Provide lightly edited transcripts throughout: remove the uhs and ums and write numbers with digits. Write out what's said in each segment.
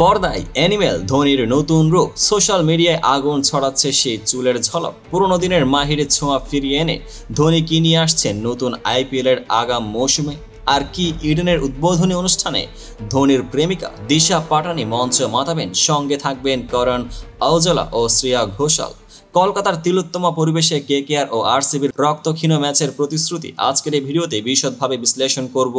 পর্দায় অ্যানিমেল ধোনির নতুন রূপ, সোশ্যাল মিডিয়ায় আগুন ছড়াচ্ছে সেই চুলের ঝলক। পুরনো দিনের মাহিরের ছোঁয়া ফিরিয়ে এনে ধোনি কি নিয়ে আসছেন নতুন আইপিএলের আগাম মৌসুমে? আর কি ইডেনের উদ্বোধনী অনুষ্ঠানে ধোনির প্রেমিকা দিশা পাটানি মঞ্চ মাতাবেন? সঙ্গে থাকবেন করণ আউজলা ও শ্রেয়া ঘোষাল। কলকাতার তিলোত্তমা পরিবেশে কেকেআর ও আরসিবির রক্তক্ষীণ ম্যাচের প্রতিশ্রুতি। আজকের এই ভিডিওতে বিশদভাবে বিশ্লেষণ করব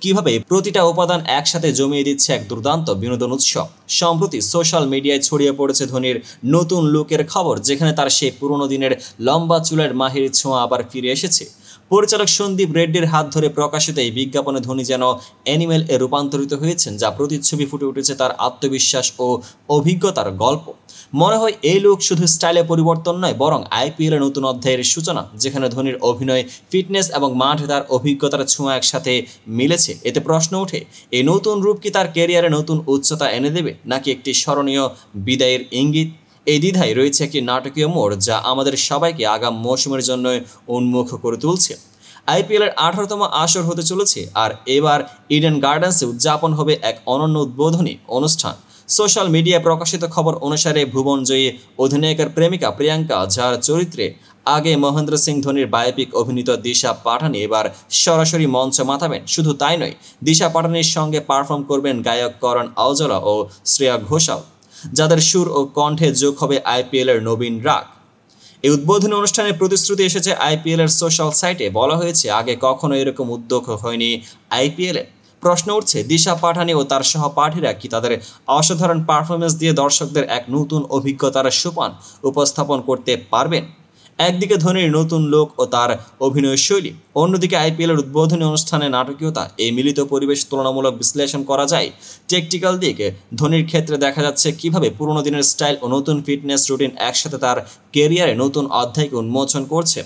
কিভাবে প্রতিটা উপাদান একসাথে জমিয়ে দিচ্ছে এক দুর্দান্ত বিনোদন উৎসব। সম্প্রতি সোশ্যাল মিডিয়ায় ছড়িয়ে পড়েছে ধোনির নতুন লুকের খবর, যেখানে তার সেই পুরনো দিনের লম্বা চুলের মাহির ছোঁয়া আবার ফিরে এসেছে। পরিচালক সন্দীপ রেড্ডির হাত ধরে প্রকাশিত এই বিজ্ঞাপনে ধোনি যেন অ্যানিমেল এ রূপান্তরিত হয়েছেন, যা প্রতিচ্ছবি ফুটে উঠেছে তার আত্মবিশ্বাস ও অভিজ্ঞতার গল্প। মনে হয় এই লুক শুধু স্টাইলে পরিবর্তন নয়, বরং আইপিএল এর নতুন অধ্যায়ের সূচনা, যেখানে ধোনির অভিনয়, ফিটনেস এবং মাঠে তার অভিজ্ঞতার ছোঁয়া একসাথে মিলেছে। এতে প্রশ্ন ওঠে, এই নতুন রূপ কি তার ক্যারিয়ারে নতুন উচ্চতা এনে দেবে, নাকি একটি স্মরণীয় বিদায়ের ইঙ্গিত? এই দ্বিধায় রয়েছে একটি নাটকীয় মোড়, যা আমাদের সবাইকে আগাম মৌসুমের জন্য উন্মুখ করে তুলছে। আইপিএলের 18তম আসর হতে চলেছে, আর এবার ইডেন গার্ডেন্সে উদযাপন হবে এক অনন্য উদ্বোধনী অনুষ্ঠান। সোশ্যাল মিডিয়ায় প্রকাশিত খবর অনুসারে ভুবনজয়ী অধিনায়কের প্রেমিকা প্রিয়াঙ্কা, যার চরিত্রে আগে মহেন্দ্র সিং ধোনির বায়োপিক অভিনীত দিশা পাটানি, এবার সরাসরি মঞ্চ মাতাবেন। শুধু তাই নয়, দিশা পাটানির সঙ্গে পারফর্ম করবেন গায়ক করণ আউজলা ও শ্রেয়া ঘোষাল, যাদের সুর ও কণ্ঠে যোগ হবে আইপিএলের নবীন রাগ। এই উদ্বোধনী অনুষ্ঠানের প্রতিশ্রুতি এসেছে আইপিএলের সোশ্যাল সাইটে। বলা হয়েছে, আগে কখনো এরকম উদ্যোগ হয়নি আইপিএলে। প্রশ্ন উঠছে, দিশা পাটানি ও তার সহপাঠীরা কি তাদের অসাধারণ পারফরমেন্স দিয়ে দর্শকদের এক নতুন অভিজ্ঞতার সোপান উপস্থাপন করতে পারবেন? একদিকে ধোনির নতুন লোক ও তার অভিনয় শৈলী, অন্যদিকে আইপিএলের উদ্বোধনী অনুষ্ঠানে নাটকীয়তা। এই মিলিত পরিবেশ তুলনামূলক বিশ্লেষণ করা যায়। টেকটিক্যাল দিকে ধোনির ক্ষেত্রে দেখা যাচ্ছে কিভাবে পুরোনো দিনের স্টাইল ও নতুন ফিটনেস রুটিন একসাথে তার কেরিয়ারে নতুন অধ্যায়কে উন্মোচন করছে।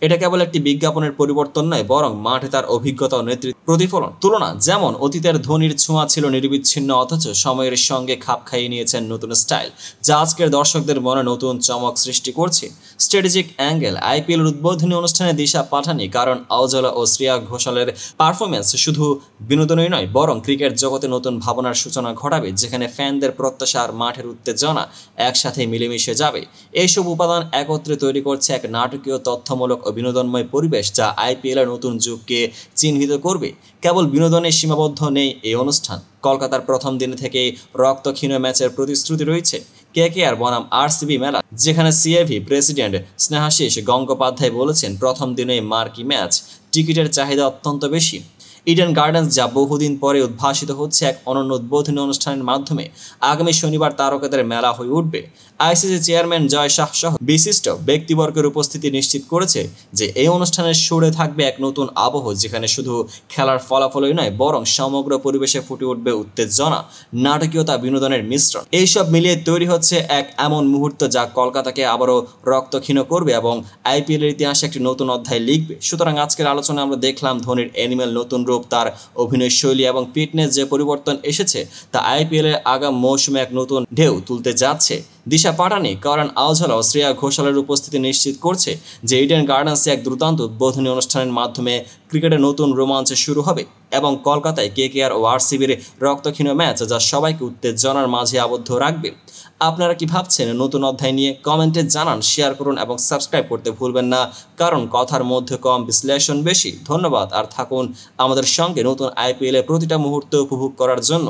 এটা কেবল একটি বিজ্ঞাপনের পরিবর্তন নয়, বরং মাঠে তার অভিজ্ঞতা ও নেতৃত্ব প্রতিফলন। তুলনা যেমন অতীতের ধোনির ছোঁয়া ছিল নিরবিচ্ছিন্ন, অথচ সময়ের সঙ্গে খাপ খাইয়ে নিয়েছেন নতুন স্টাইল, যা আজকের দর্শকদের মনে নতুন চমক সৃষ্টি করছে। স্ট্র্যাটেজিক অ্যাঙ্গেল, আইপিএল উদ্বোধনী অনুষ্ঠানে দিশা পাটানি, করণ আউজলা ও শ্রেয়া ঘোষালের পারফরমেন্স শুধু বিনোদনই নয়, বরং ক্রিকেট জগতে নতুন ভাবনার সূচনা ঘটাবে, যেখানে ফ্যানদের প্রত্যাশা আর মাঠের উত্তেজনা একসাথে মিলেমিশে যাবে। এইসব উপাদান একত্রে তৈরি করছে এক নাটকীয়, তথ্যমূলক ও বিনোদনময় পরিবেশ, যা আইপিএল এর নতুন যুগকে চিহ্নিত করবে। কেবল বিনোদনে সীমাবদ্ধ নেই এই অনুষ্ঠান। কলকাতার প্রথম দিন থেকেই রক্তক্ষীণ ম্যাচের প্রতিশ্রুতি রয়েছে। কেকেআর বনাম আরসিবি মেলা, যেখানে সিএভি প্রেসিডেন্ট স্নেহাশিস গঙ্গোপাধ্যায় বলেছেন, প্রথম দিনেই মার্কি ম্যাচ, টিকিটের চাহিদা অত্যন্ত বেশি। ইডেন গার্ডেন্স, যা বহুদিন পরে উদ্ভাসিত হচ্ছে এক অনন্য উদ্বোধনী অনুষ্ঠানের মাধ্যমে, আগামী শনিবার তারকাদের মেলা হয়ে উঠবে। আইসিসি চেয়ারম্যান জয় শাহ সহ বিশিষ্ট ব্যক্তিবর্গের উপস্থিতি নিশ্চিত করেছে যে এই অনুষ্ঠানের সুরে থাকবে এক নতুন আবহ, যেখানে শুধু খেলার ফলাফলই নয়, বরং সমগ্র পরিবেশে ফুটে উঠবে উত্তেজনা, নাটকীয়তা, বিনোদনের মিশ্রণ। এইসব মিলিয়ে তৈরি হচ্ছে এক এমন মুহূর্ত, যা কলকাতাকে আবারও রক্তক্ষীণ করবে এবং আইপিএলের ইতিহাসে একটি নতুন অধ্যায় লিখবে। সুতরাং আজকের আলোচনায় আমরা দেখলাম ধোনির অ্যানিমেল নতুন রূপ, তার অভিনয় শৈলী এবং ফিটনেস যে পরিবর্তন এসেছে, তা আইপিএলের আগাম মৌসুমে এক নতুন ঢেউ তুলতে যাচ্ছে। দিশা পাটানি, করণ আউজলা ও শ্রেয়া ঘোষালের উপস্থিতি নিশ্চিত করছে যে ইডেন গার্ডেন্সে এক দুর্দান্ত উদ্বোধনী অনুষ্ঠানের মাধ্যমে ক্রিকেটের নতুন রোমাঞ্চ শুরু হবে, এবং কলকাতায় কেকেআর ও আরসিবির রক্তক্ষীণ ম্যাচ, যা সবাইকে উত্তেজনার মাঝে আবদ্ধ রাখবে। আপনারা কি ভাবছেন নতুন অধ্যায় নিয়ে? কমেন্টে জানান, শেয়ার করুন এবং সাবস্ক্রাইব করতে ভুলবেন না, কারণ কথার মধ্যে কম, বিশ্লেষণ বেশি। ধন্যবাদ, আর থাকুন আমাদের সঙ্গে নতুন আইপিএলের প্রতিটা মুহূর্ত উপভোগ করার জন্য।